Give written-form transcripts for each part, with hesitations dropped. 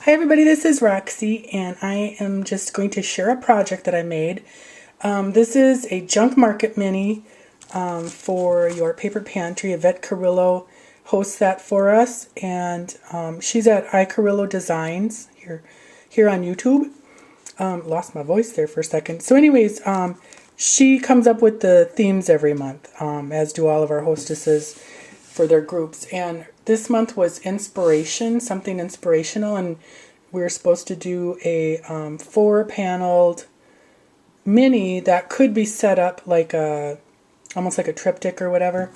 Hi everybody, this is Roxy, and I am just going to share a project that I made. This is a junk market mini for your paper pantry. Yvette Carrillo hosts that for us, and she's at iCarillo Designs here on YouTube. Lost my voice there for a second. So anyways, she comes up with the themes every month, as do all of our hostesses for their groups. And this month was inspiration, something inspirational, and we were supposed to do a 4-paneled mini that could be set up like almost like a triptych or whatever.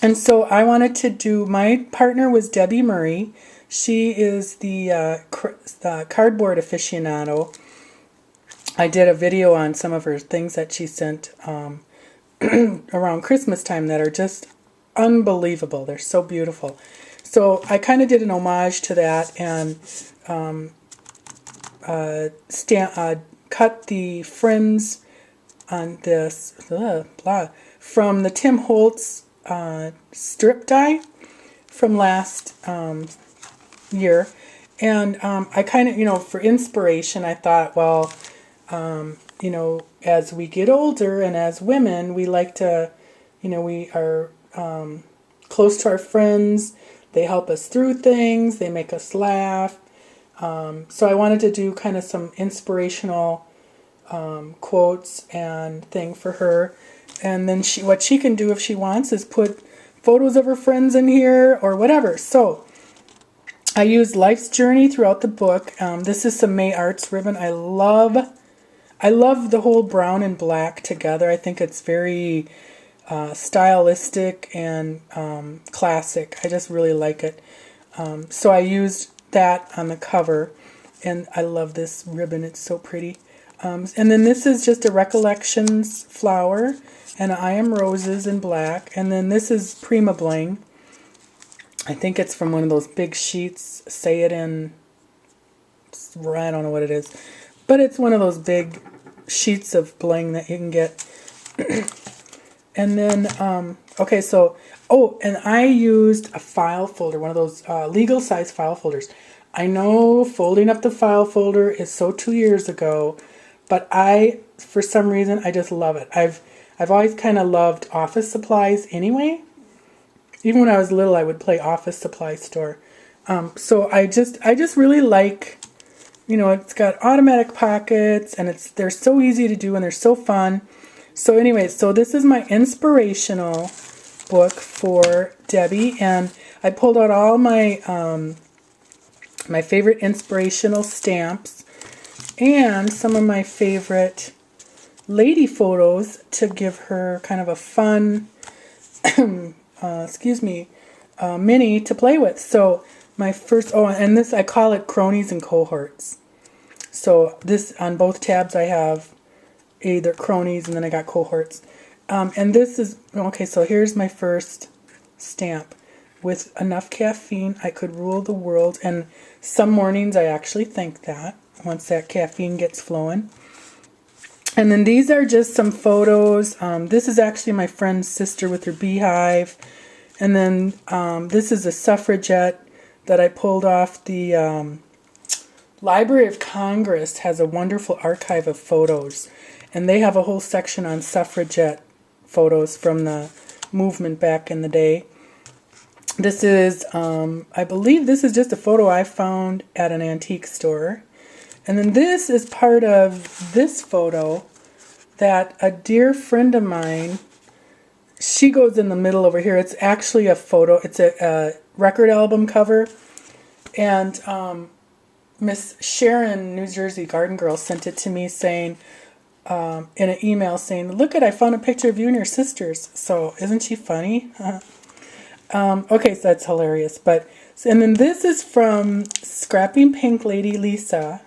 And so I wanted to do, my partner was Debbi Murray. She is the cardboard aficionado. I did a video on some of her things that she sent around Christmas time that are just unbelievable. They're so beautiful. So I kind of did an homage to that and cut the frinds on this from the Tim Holtz strip die from last year. And I kind of, for inspiration, I thought, well, as we get older and as women, we like to, we are close to our friends. They help us through things. They make us laugh. So I wanted to do kind of some inspirational quotes and thing for her. And then what she can do if she wants is put photos of her friends in here or whatever. So I used Life's Journey throughout the book. This is some May Arts ribbon. I love the whole brown and black together. I think it's very stylistic and classic. I just really like it. So I used that on the cover, and I love this ribbon. It's so pretty. And then this is just a Recollections flower, and I Am Roses in black. And then this is Prima Bling. I think it's from one of those big sheets. Say it in, I don't know what it is, but it's one of those big sheets of bling that you can get. And then, okay, so, and I used a file folder, one of those legal size file folders. I know folding up the file folder is so 2 years ago, but for some reason, I just love it. I've always kind of loved office supplies anyway. Even when I was little, I would play office supply store. So I just really like, it's got automatic pockets, and they're so easy to do, and they're so fun. So anyway, so this is my inspirational book for Debbi, and I pulled out all my my favorite inspirational stamps and some of my favorite lady photos to give her kind of a fun, mini to play with. So my first, and this, I call it Cronies and Cohorts. So this, on both tabs I have either cronies, and then I got cohorts. And this is, okay, so here's my first stamp. With enough caffeine, I could rule the world. And some mornings I actually think that, once that caffeine gets flowing. And then these are just some photos. This is actually my friend's sister with her beehive. And then this is a suffragette that I pulled off the Library of Congress. Has a wonderful archive of photos. And they have a whole section on suffragette photos from the movement back in the day. This is, I believe this is just a photo I found at an antique store. And then this is part of this photo that a dear friend of mine, she goes in the middle over here. It's actually a photo. It's a record album cover. And Miss Sharon, New Jersey Garden Girl, sent it to me saying, in an email saying, look I found a picture of you and your sisters. So isn't she funny? Okay, so that's hilarious. And then this is from Scrapping Pink Lady Lisa.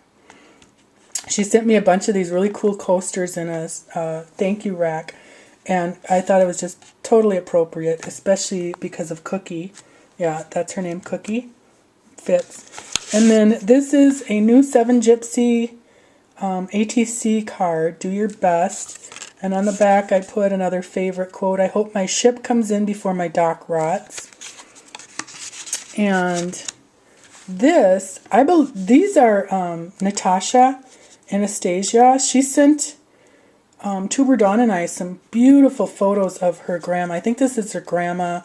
She sent me a bunch of these really cool coasters in a thank you rack. And I thought it was just totally appropriate, especially because of Cookie. Yeah, that's her name, Cookie. Fits. And then this is a new 7 Gypsy ATC card, do your best. And on the back I put another favorite quote. I hope my ship comes in before my dock rots. And This, these are Natasha, Anastasia. She sent Tuber Dawn and I some beautiful photos of her grandma. I think this is her grandma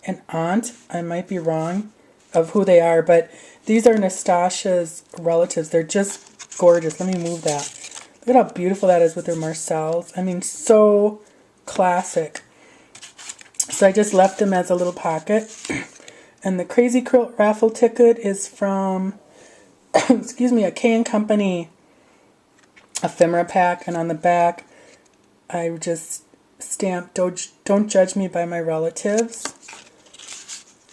and aunt. I might be wrong of who they are, but these are Nastasia's relatives. They're just gorgeous. Let me move that. Look at how beautiful that is with their Marcells. I mean, so classic. So I just left them as a little pocket. And the Crazy Quilt raffle ticket is from, excuse me, a K & Company ephemera pack. And on the back, I just stamped, don't judge me by my relatives.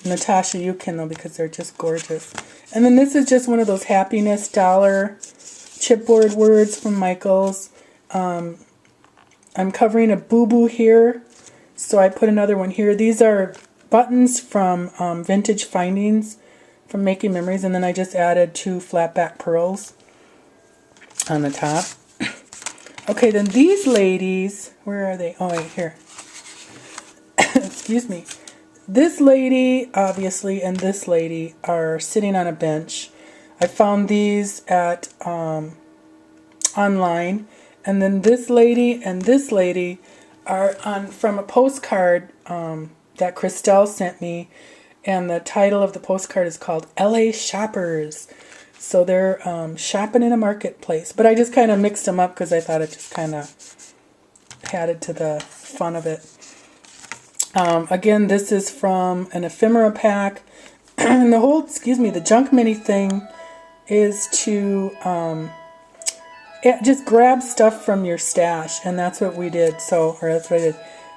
Natasha, you can though, because they're just gorgeous. And then this is just one of those happiness dollar chipboard words from Michaels. I'm covering a boo-boo here, so I put another one here. These are buttons from Vintage Findings from Making Memories, and then I just added 2 flat back pearls on the top. Okay, then these ladies, where are they? Oh, wait, here. Excuse me. This lady, obviously, and this lady are sitting on a bench. I found these at online, and then this lady and this lady are from a postcard that Christelle sent me, and the title of the postcard is called LA Shoppers. So they're shopping in a marketplace, but I just kind of mixed them up because I thought it just kind of added to the fun of it. Again, this is from an ephemera pack, and the whole, the junk mini thing is to just grab stuff from your stash, and that's what we did. So that's what I did.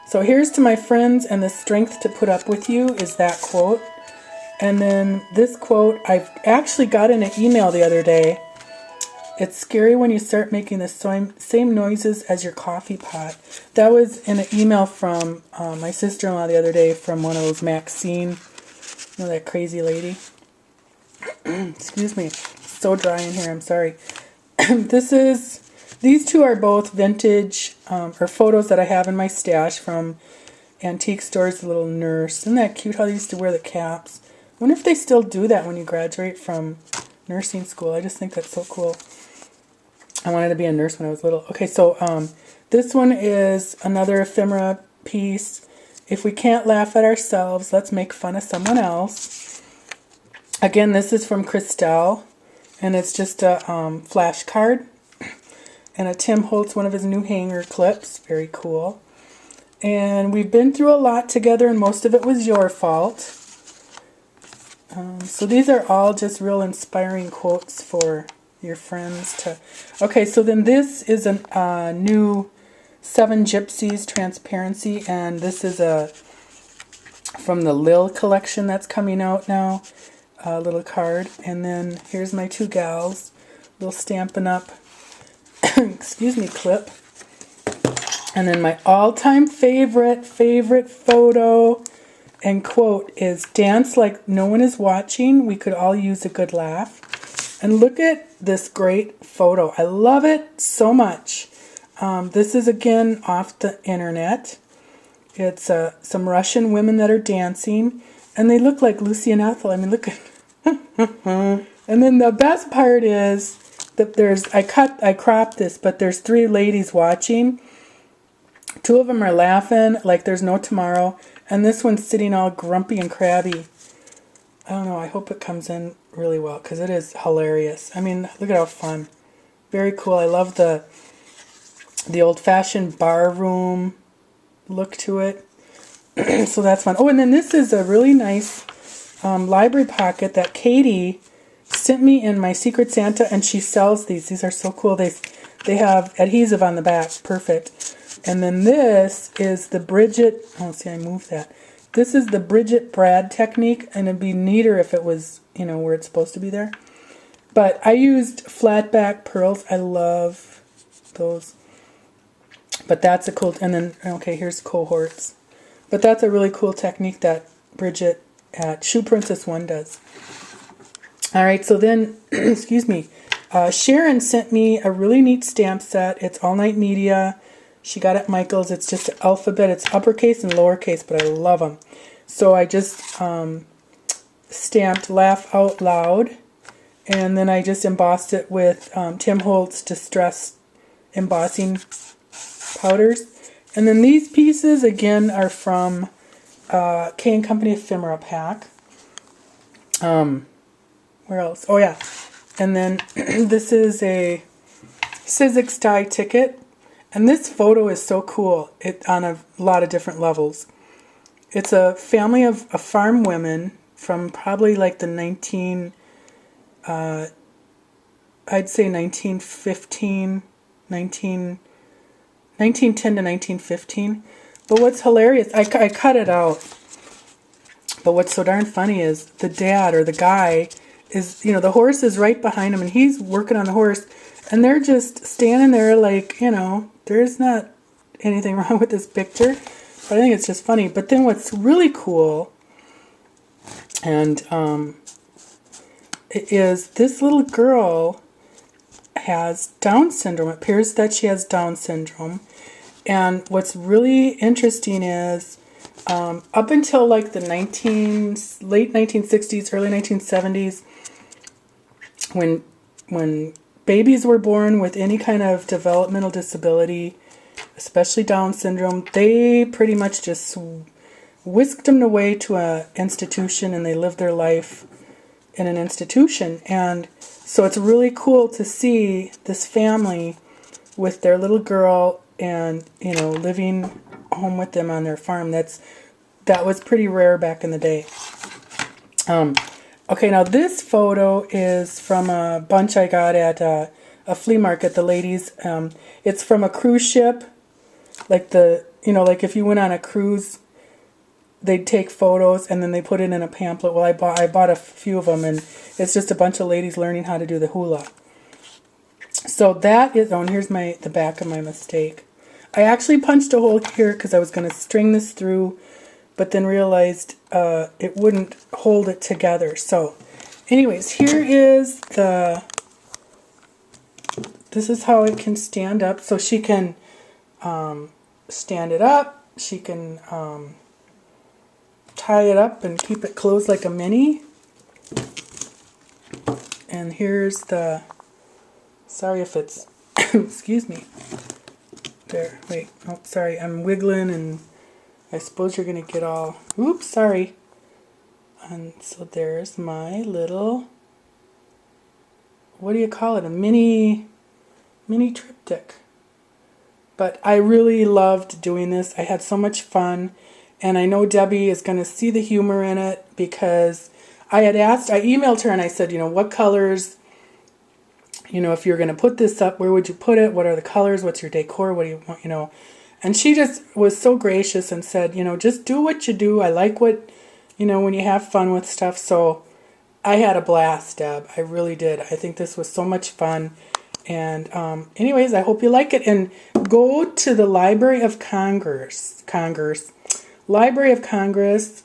So here's to my friends, and the strength to put up with you is that quote. And then this quote, I've actually got in an email the other day. It's scary when you start making the same noises as your coffee pot. That was in an email from my sister-in-law the other day from one of those Maxine, you know, that crazy lady. Excuse me, so dry in here, I'm sorry. These two are both vintage, or photos that I have in my stash from Antique Stores, The Little Nurse. Isn't that cute how they used to wear the caps? I wonder if they still do that when you graduate from nursing school. I just think that's so cool. I wanted to be a nurse when I was little. Okay, so this one is another ephemera piece. If we can't laugh at ourselves, let's make fun of someone else. Again, this is from Christelle, and it's just a flash card. And a Tim Holtz, one of his new hanger clips. Very cool. And we've been through a lot together, and most of it was your fault. So these are all just real inspiring quotes for your friends to... Okay, so then this is a new 7 Gypsies Transparency, and this is from the Lil collection that's coming out now. A little card. And then here's my 2 gals. Little Stampin' Up! Excuse me, clip. And then my all-time favorite photo and quote is, dance like no one is watching. We could all use a good laugh. And look at this great photo. I love it so much. This is, again, off the internet. It's some Russian women that are dancing. And they look like Lucy and Ethel. I mean, look at... And then the best part is that I cropped this, but there's 3 ladies watching. 2 of them are laughing like there's no tomorrow, and this one's sitting all grumpy and crabby. I don't know, I hope it comes in really well, because it is hilarious. I mean, look at how fun. Very cool. I love the old-fashioned bar room look to it. So that's fun. Oh, and then this is a really nice library pocket that Katie sent me in my Secret Santa, and she sells these. These are so cool. They have adhesive on the back. Perfect. And then this is the Bridget... Oh, see, I moved that. This is the Bridget Brad technique, and it'd be neater if it was, you know, where it's supposed to be there. But I used flat back pearls. I love those. But that's a cool... And then, okay, here's cohorts. But that's a really cool technique that Bridget at Shoe Princess 1 does. All right, so then, excuse me, Sharon sent me a really neat stamp set. It's All Night Media. She got it at Michael's. It's just alphabet. It's uppercase and lowercase, but I love them. So I just stamped Laugh Out Loud And then I just embossed it with Tim Holtz Distress embossing powders. And then these pieces again are from K & Company Ephemera pack. Where else? Oh yeah. And then this is a Sizzix die ticket. And this photo is so cool. It on a lot of different levels. It's a family of farm women from probably like the I'd say 1910 to 1915. But what's hilarious, I cut it out. But what's so darn funny is the dad or the guy is, the horse is right behind him and he's working on the horse. And they're just standing there like, there's not anything wrong with this picture. But I think it's just funny. But then what's really cool, and it is this little girl has Down syndrome. It appears that she has Down syndrome. And what's really interesting is up until like the late 1960s, early 1970s, when babies were born with any kind of developmental disability, especially Down syndrome, they pretty much just whisked them away to an institution and they lived their life in an institution. And so it's really cool to see this family with their little girl and, living home with them on their farm. That was pretty rare back in the day. Okay, now this photo is from a bunch I got at a flea market, the ladies. It's from a cruise ship. Like like if you went on a cruise, they'd take photos and then they put it in a pamphlet. Well, I bought a few of them, and it's just a bunch of ladies learning how to do the hula. So that is, and here's the back of my mistake. I actually punched a hole here because I was going to string this through, but then realized it wouldn't hold it together. So anyways, here is this is how it can stand up. So she can stand it up. She can tie it up and keep it closed like a mini. And here's sorry if it's, excuse me. There, wait, oh, sorry, I'm wiggling and I suppose you're going to get all, oops, sorry. And so there's my little, what do you call it, a mini triptych. But I really loved doing this. I had so much fun. And I know Debbie is going to see the humor in it because I emailed her and I said, what colors, if you're going to put this up, where would you put it? What are the colors? What's your decor? What do you want, And she just was so gracious and said, just do what you do. I like what, when you have fun with stuff. So I had a blast, Deb. I really did. I think this was so much fun. And anyways, I hope you like it. And go to the Library of Congress. Library of Congress.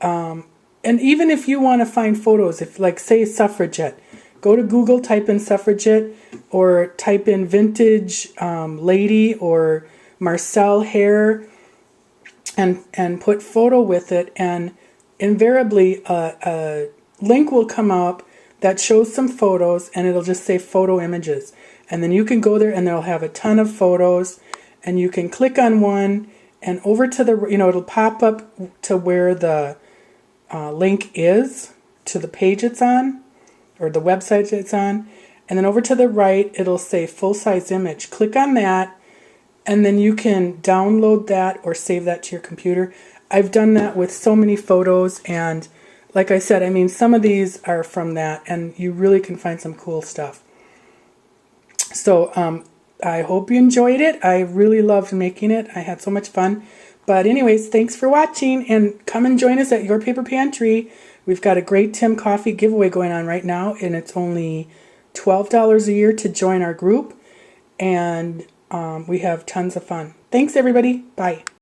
And even if you want to find photos, if like say suffragette, go to Google, type in suffragette or type in vintage lady or Marcel hair and put photo with it, and invariably a link will come up that shows some photos and it'll just say photo images. And then you can go there and they'll have a ton of photos and you can click on one and over to the, it'll pop up to where the link is to the page it's on or the website it's on. And then over to the right, it'll say full-size image. Click on that and then you can download that or save that to your computer. I've done that with so many photos, and like I said, some of these are from that, and you really can find some cool stuff. So I hope you enjoyed it. I really loved making it. I had so much fun. But anyways, thanks for watching, and come and join us at Your Paper Pantry. We've got a great Tim Coffee giveaway going on right now, and it's only $12 a year to join our group, and we have tons of fun. Thanks, everybody. Bye.